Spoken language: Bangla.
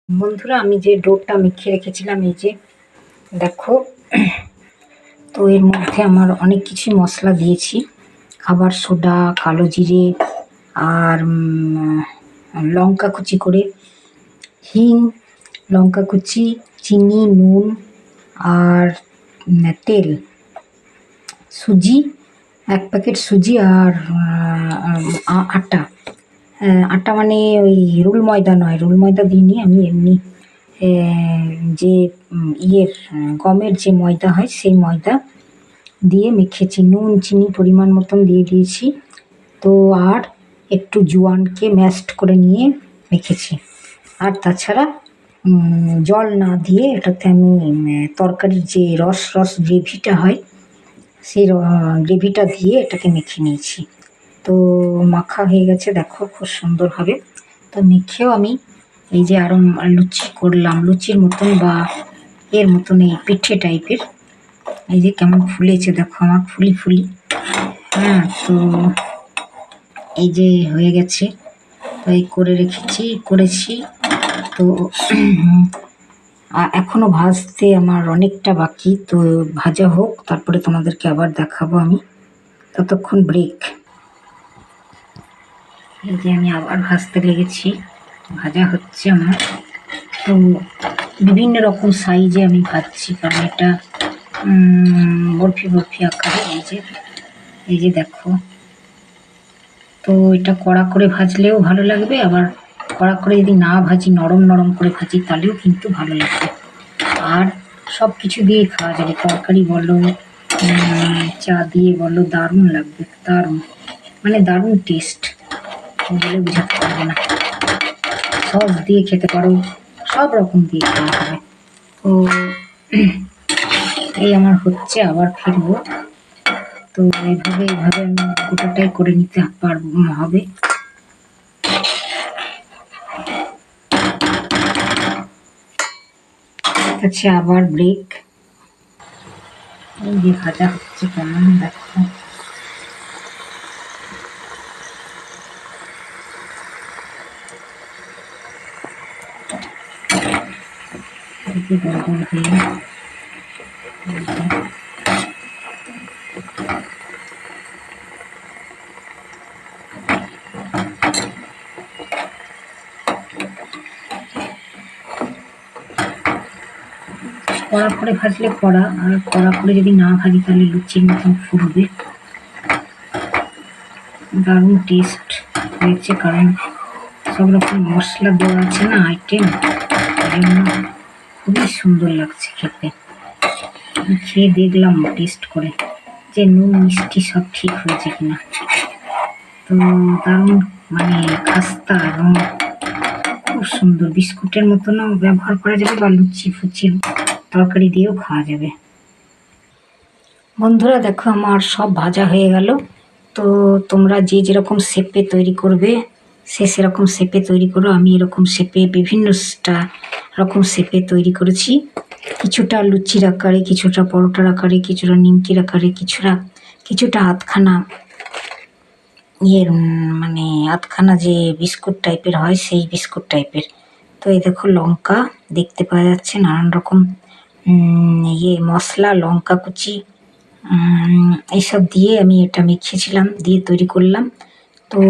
বন্ধুরা, আমি যে ডোটা মেখে রেখেছিলাম, এই যে দেখো। তো এর মধ্যে আমার অনেক কিছুই মশলা দিয়েছি, খাবার সোডা, কালো জিরে, আর লঙ্কা কুচি করে, হিং, লঙ্কা কুচি, চিনি, নুন, আর তেল, সুজি, 1 প্যাকেট সুজি, আর আটা। আটা মানে ওই রুল ময়দা নয়, রুল ময়দা দিইনি আমি, এমনি যে গমের যে ময়দা হয় সেই ময়দা দিয়ে মেখেছি। নুন চিনি পরিমাণ মতন দিয়ে দিয়েছি। তো আর একটু জোয়ানকে ম্যাশড করে নিয়ে মেখেছি। আর তাছাড়া জল না দিয়ে এটাতে আমি তরকারির যে রস গ্রেভিটা হয় সেই গ্রেভিটা দিয়ে এটাকে মেখে নিয়েছি। তো মাখা হয়ে গেছে, দেখো খুব সুন্দর হবে। তো মেখেও আমি এই যে আরও লুচি করলাম, লুচির মতন বা এর মতন, এই পিঠে টাইপের। এই যে কেমন ফুলেছে দেখো, আমার ফুলি ফুলি। তো এই যে হয়ে গেছে। তো এই করেছি। তো এখনো ভাজতে আমার অনেকটা বাকি। তো ভাজা হোক, তারপরে তোমাদেরকে আবার দেখাবো আমি। ততক্ষণ ব্রেক। এই যে আমি আবার ভাজতে লেগেছি, ভাজা হচ্ছে আমার। তো বিভিন্ন রকম সাইজে আমি ভাজছি, কারণ এটা বরফি আকারে। এই যে দেখো। তো এটা কড়া করে ভাজলেও ভালো লাগবে, আবার কড়া করে যদি না ভাজি, নরম নরম করে ভাজি, তাহলেও কিন্তু ভালো লাগবে। আর সব কিছু দিয়ে খাওয়া যাবে, তরকারি বলো, চা দিয়ে বলো, দারুণ লাগবে, দারুণ, মানে দারুণ টেস্ট, বলে বোঝাতে পারবে না। সস দিয়ে খেতে পারো, সব রকম দিয়ে খাওয়া যাবে। তো এই আমার হচ্ছে, আবার ফিরবো। তো এইভাবে আমি গোটাটাই করে নিতে হবে। আচ্ছা, আবার ব্রেক। এই যে ভাজা হচ্ছে কেমন দেখো। গোল হয়ে কড়া করে ভাজলে কড়া, আর কড়া করে যদি না ভাজি তাহলে লুচির মতন ফুটবে। দারুণ টেস্ট হয়েছে, কারণ সব রকম মশলা দেওয়া আছে না, আইটেম, খুবই সুন্দর লাগছে খেতে। আমি খেয়ে দেখলাম টেস্ট করে যে নুন মিষ্টি সব ঠিক হয়েছে কিনা। তো দারুণ, মানে খাস্তা এবং খুব সুন্দর, বিস্কুটের মতনও ব্যবহার করা যাবে, বা লুচি ফুচির তরকারি দিয়েও খাওয়া যাবে। বন্ধুরা দেখো, আমার সব ভাজা হয়ে গেল। তো তোমরা যে যেরকম শেপে তৈরি করবে সেরকম শেপে তৈরি করো। আমি এরকম শেপে, বিভিন্ন রকম শেপে তৈরি করেছি। কিছুটা লুচির আকারে, কিছুটা পরোটার আকারে, কিছুটা নিমকির আকারে, কিছুটা আধখানা মানে আধখানা যে বিস্কুট টাইপের হয় সেই বিস্কুট টাইপের। তো এই দেখো, লঙ্কা দেখতে পাওয়া যাচ্ছে, নানান রকম মশলা, লঙ্কা কুচি, এইসব দিয়ে আমি এটা মেখেছিলাম, দিয়ে তৈরি করলাম। তো